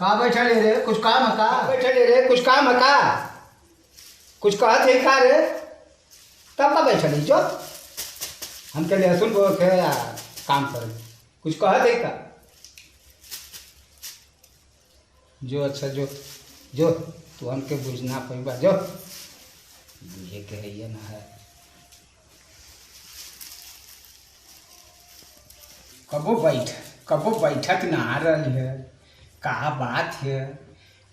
का बैठल रे कुछ काम है का? बैठल रे कुछ काम है का? कुछ कहत है का रे? तब का बैठल जो हम के लहसुन बो के काम कर कुछ कहत है का? जो अच्छा जो तू हमके बुझना पैबा जो बुझे के है ना है। कबो बैठक ना आ रही है का बात है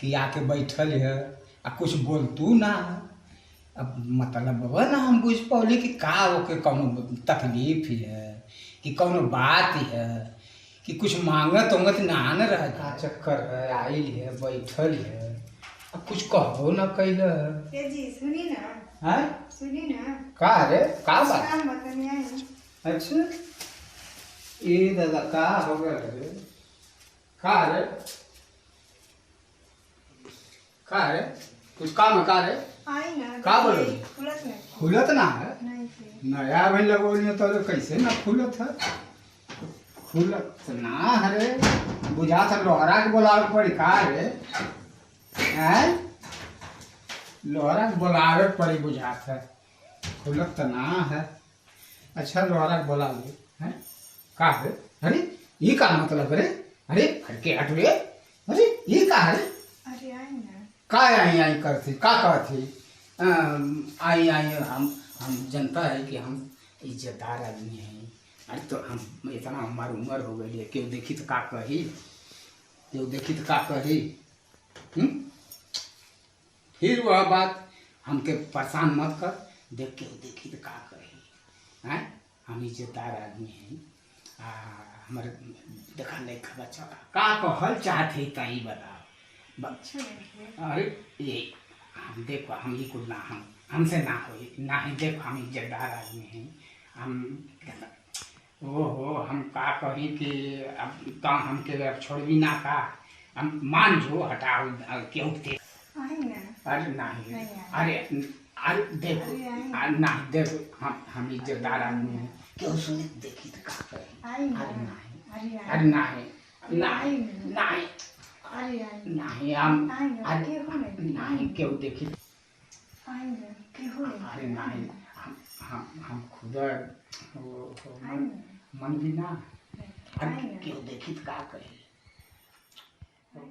कि आके बैठल है आ कुछ बोलतू ना। अब मतलब ना हम बुझ पौली कि का ओके कौनो तकलीफ है कि कौनो बात है कि कुछ मांगत उंगत ना न रह का चक्कर है आई है बैठल है अब कुछ कहबो ना कैल जी सुनी ना है सुनी ना का रे का बात काम बताने आई। अच्छा ये दादा का हो गया रे का रे कुछ काम है का रे आई ना का बोलो? खुलत नहीं खुलत ना है नहीं थी। नया भाई लगो तो कैसे ना खुलत है खुलत ना है रे बुझा था लोहरा के बोलावे पड़ी का रे हैं लोहरा के बोलावे पड़ी बुझात है खुलत तो ना है। अच्छा लोहरा के बोला ले हैं का है? अरे ये का मतलब रे? अरे हटके हट रे अरे ये का है? अरे आई ना का आई करती का कहती आई हम जनता है कि हम इज्जतदार आदमी हैं। अरे तो हम इतना हमारी उम्र हो गई है क्यों देखी तो का कही क्यों देखी तो का कही फिर वह बात हमके परेशान मत कर देख के देखी तो का कही हैं। हम इज्जतदार आदमी हैं हमारे देखा नहीं खबर चला का कहल चाहते तई बता। अच्छा नहीं अरे ये हम देखो हम ही कुछ ना हमसे ना हो ना ही देखो हम इज्जतदार आदमी हैं हम ओहो हम का कही कि अब तो हमके अब छोड़वी ना का हम मान जो हटाओ क्यों थे आई ना अरे नहीं नहीं अरे अरे देखो अरे नहीं देखो हम इज्जतदार आदमी हैं क्यों सुने देखी तो का कही आई ना अरे नहीं अरे अरे नहीं नहीं नहीं अरे आई नहीं हम आई ना के हो नहीं नहीं क्यों देखी आई ना के हो नहीं अरे नहीं हम खुद आई ना मन भी ना आई अरे ना क्यों देखी तो का कही आई ना